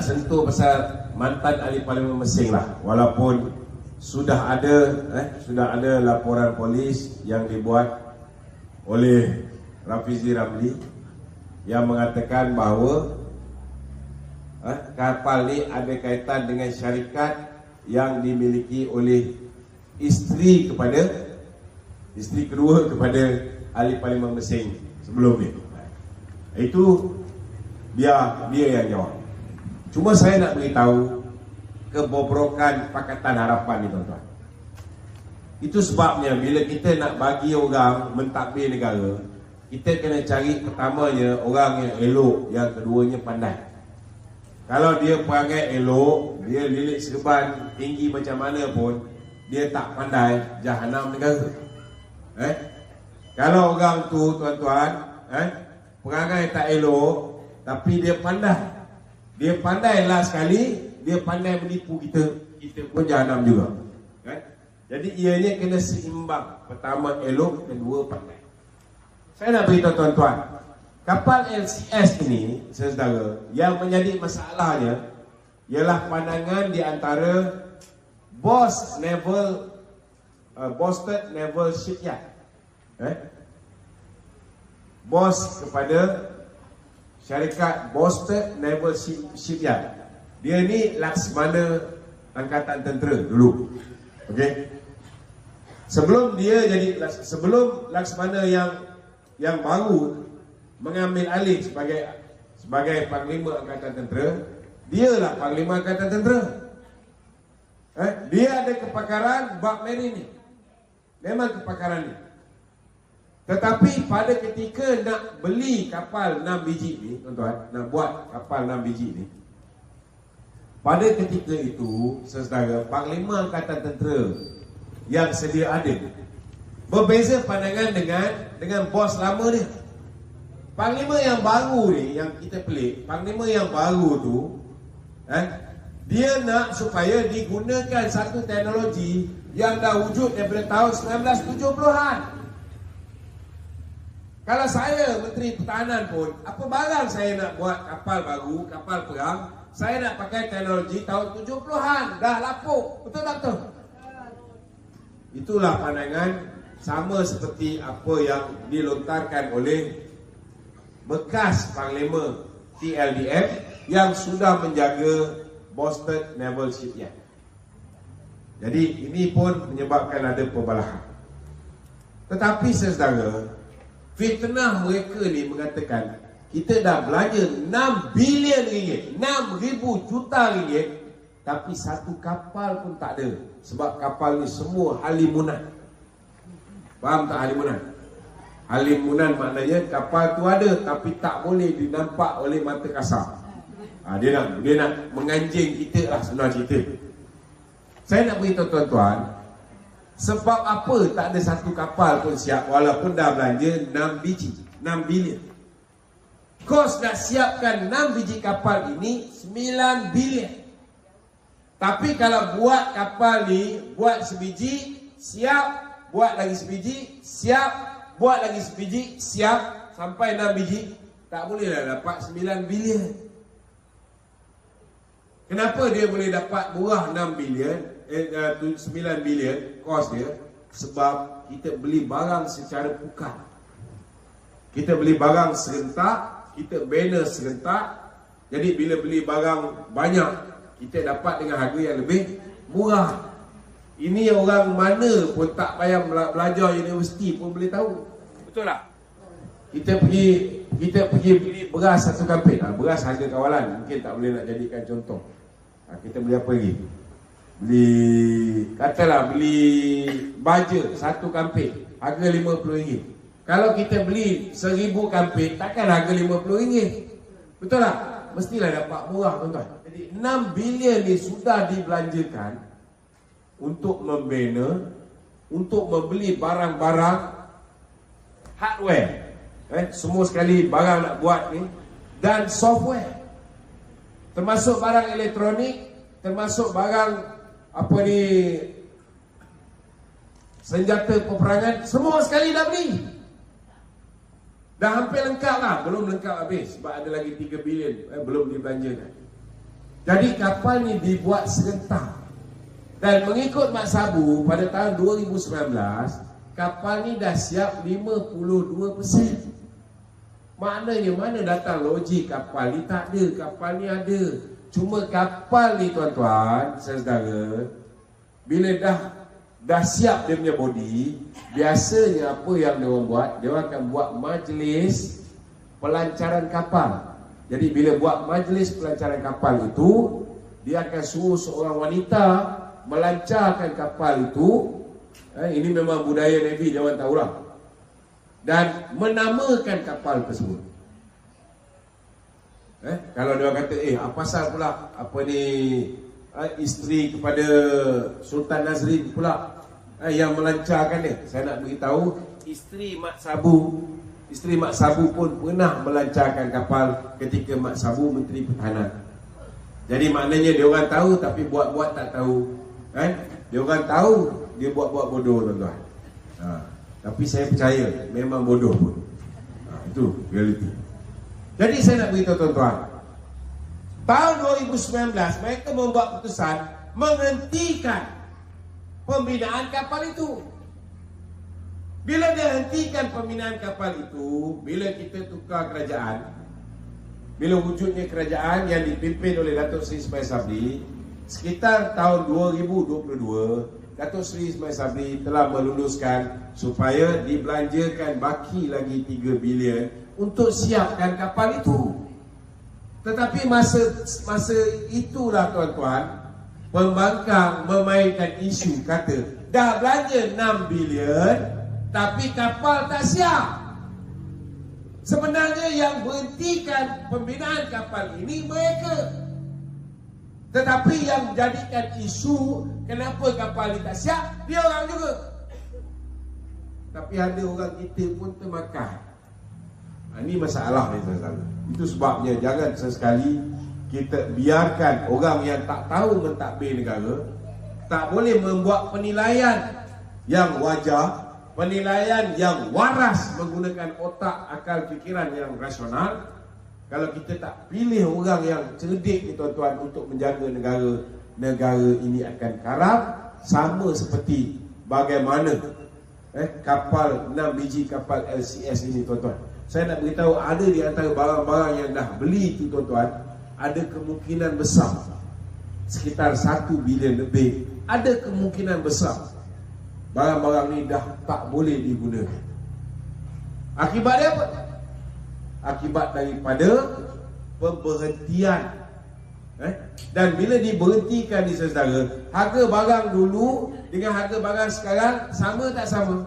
sentuh pasal mantan ahli parlimen Mesing lah, walaupun sudah ada laporan polis yang dibuat oleh Rafizi Ramli yang mengatakan bahawa kapal ni ada kaitan dengan syarikat yang dimiliki oleh isteri kedua kepada ahli parlimen Mesing sebelum ni. Itu dia yang jawab. Cuma saya nak beritahu kebobrokan Pakatan Harapan ni, tuan-tuan. Itu sebabnya bila kita nak bagi orang mentadbir negara, kita kena cari pertamanya orang yang elok, yang keduanya pandai. Kalau dia perangai elok, dia lilit serban tinggi macam mana pun, dia tak pandai, jahanam negara. Kalau orang tu, tuan-tuan, perangai tak elok, tapi dia pandai. Dia pandai lah sekali, dia pandai menipu kita, kita pun jahanam juga. Jadi ianya kena seimbang. Pertama elok, kedua pandai. Saya nak beritahu tuan-tuan, kapal LCS ini, saudara, yang menjadi masalahnya ialah pandangan di antara Boston Naval Shipyard. Bos kepada syarikat Boston Naval Shipyard. Dia ni Laksamana Angkatan Tentera dulu. Okey. Sebelum Laksamana yang baru mengambil alih sebagai Panglima Angkatan Tentera, dialah Panglima Angkatan Tentera. Dia ada kepakaran bab marine ni. Memang kepakaran ni. Tetapi pada ketika nak beli kapal 6 biji ni, tuan-tuan, nak buat kapal 6 biji ni, pada ketika itu, saudara, Panglima Angkatan Tentera yang sedia ada berbeza pandangan dengan bos lama dia. Panglima yang baru ni, yang kita pelik, Panglima yang baru tu, dia nak supaya digunakan satu teknologi yang dah wujud daripada tahun 1970-an. Kalau saya Menteri Pertahanan pun, apa barang saya nak buat kapal baru, kapal perang, saya nak pakai teknologi tahun 70-an, dah lapuk. Betul tak betul? Itulah pandangan sama seperti apa yang dilontarkan oleh bekas Panglima TLDF yang sudah menjaga Boston Naval Shipyard. Jadi ini pun menyebabkan ada perbalahan. Tetapi saudara, fitnah mereka ni mengatakan kita dah belanja 6 bilion ringgit, 6,000 juta ringgit, tapi satu kapal pun tak ada. Sebab kapal ni semua halimunan. Faham tak halimunan? Halimunan maknanya kapal tu ada tapi tak boleh dinampak oleh mata kasar. Dia nak menganjing kita lah sebenar cerita. Saya nak beritahu tuan-tuan, sebab apa tak ada satu kapal pun siap walaupun dah belanja 6 biji, 6 bilion. Kos nak siapkan 6 biji kapal ini 9 bilion. Tapi kalau buat kapal ni, buat sebiji, siap, buat lagi sebiji, siap, buat lagi sebiji, siap, sampai 6 biji, tak bolehlah dapat 9 bilion. Kenapa dia boleh dapat murah 9 bilion kos dia? Sebab kita beli barang secara pukal. Kita beli barang serentak, kita banner serentak. Jadi bila beli barang banyak, kita dapat dengan harga yang lebih murah. Ini orang mana pun tak payah belajar universiti pun boleh tahu. Betul tak? Kita pergi beli beras satu kampit. Beras harga kawalan, mungkin tak boleh nak jadikan contoh. Kita beli apa lagi? Katalah beli baja satu kampit, harga RM50. Kalau kita beli 1,000 kampit, takkan harga RM50. Betul tak? Mestilah dapat murah, tuan-tuan. Jadi 6 bilion ni sudah dibelanjakan untuk membina, untuk membeli barang-barang hardware, semua sekali barang nak buat ni, dan software, termasuk barang elektronik, termasuk barang senjata peperangan, semua sekali dah beli. Dah hampir lengkap lah, belum lengkap habis sebab ada lagi 3 bilion belum dibelanjakan. Jadi kapal ni dibuat serentak. Dan mengikut Mat Sabu pada tahun 2019, kapal ni dah siap 52%. Maknanya mana datang logik kapal ni? Tak ada. Kapal ni ada. Cuma kapal ni tuan-tuan, saudara, bila dah siap dia punya body, biasanya apa yang dia orang buat, dia orang akan buat majlis pelancaran kapal. Jadi bila buat majlis pelancaran kapal itu, dia akan suruh seorang wanita melancarkan kapal itu. Ini memang budaya Navy, jangan tahulah. Dan menamakan kapal tersebut. Kalau dia kata, apa pasal pula apa ni isteri kepada Sultan Nazrin pula yang melancarkan dia. Saya nak beritahu, isteri Mat Sabu pun pernah melancarkan kapal ketika Mat Sabu Menteri Pertahanan. Jadi maknanya dia orang tahu tapi buat-buat tak tahu. Dia orang tahu, dia buat-buat bodoh, tuan-tuan. Tapi saya percaya memang bodoh pun. Itu realiti. Jadi saya nak beritahu tuan-tuan, tahun 2019 mereka membuat keputusan menghentikan pembinaan kapal itu. Bila dia hentikan pembinaan kapal itu, bila kita tukar kerajaan, bila wujudnya kerajaan yang dipimpin oleh Datuk Seri Ismail Sabri, sekitar tahun 2022, Datuk Seri Ismail Sabri telah meluluskan supaya dibelanjakan baki lagi 3 bilion untuk siapkan kapal itu. Tetapi masa itulah tuan-tuan, pembangkang memainkan isu kata dah belanja 6 bilion tapi kapal tak siap. Sebenarnya yang berhentikan pembinaan kapal ini mereka. Tetapi yang jadikan isu kenapa kapal ini tak siap, dia orang juga. Tapi ada orang kita pun termakan. Ini masalah ni tuan-tuan. Itu sebabnya jangan sesekali kita biarkan orang yang tak tahu mentadbir negara, tak boleh membuat penilaian yang wajar, penilaian yang waras menggunakan otak, akal, fikiran yang rasional. Kalau kita tak pilih orang yang cerdik ni tuan-tuan untuk menjaga negara ini akan karam. Sama seperti bagaimana kapal 6 biji kapal LCS ini tuan-tuan. Saya nak beritahu, ada di antara barang-barang yang dah beli tu tuan-tuan, ada kemungkinan besar sekitar 1 bilion lebih, ada kemungkinan besar barang-barang ni dah tak boleh digunakan. Akibat dia apa? Akibat daripada pemberhentian. Dan bila diberhentikan ni saudara, harga barang dulu dengan harga barang sekarang sama tak sama?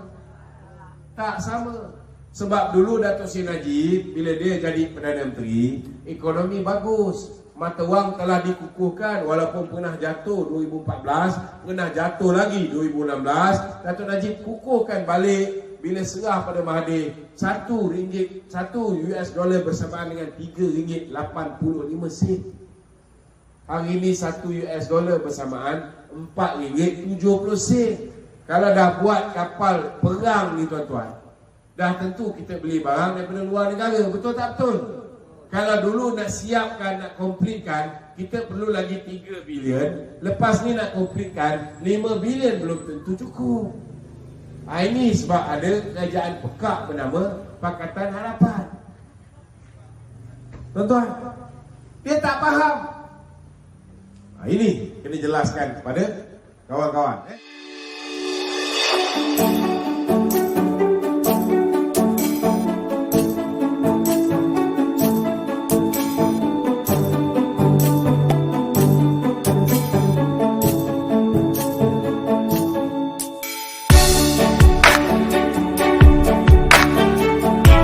Tak sama. Sebab dulu Datuk Seri Najib bila dia jadi Perdana Menteri, ekonomi bagus, mata wang telah dikukuhkan, walaupun pernah jatuh 2014, pernah jatuh lagi 2016. Datuk Najib kukuhkan balik bila serah pada Mahathir. $1 US dollar bersamaan dengan RM3.85. Hari ini $1 US dollar bersamaan RM4.70. Kalau dah buat kapal perang ni tuan-tuan, dah tentu kita beli barang daripada luar negara. Betul tak betul? Kalau dulu nak siapkan, nak komplitkan, kita perlu lagi 3 bilion. Lepas ni nak komplitkan 5 bilion belum tentu cukup. Ini sebab ada kerajaan pekak bernama Pakatan Harapan. Tuan-tuan, dia tak faham. Ini kena jelaskan kepada kawan-kawan.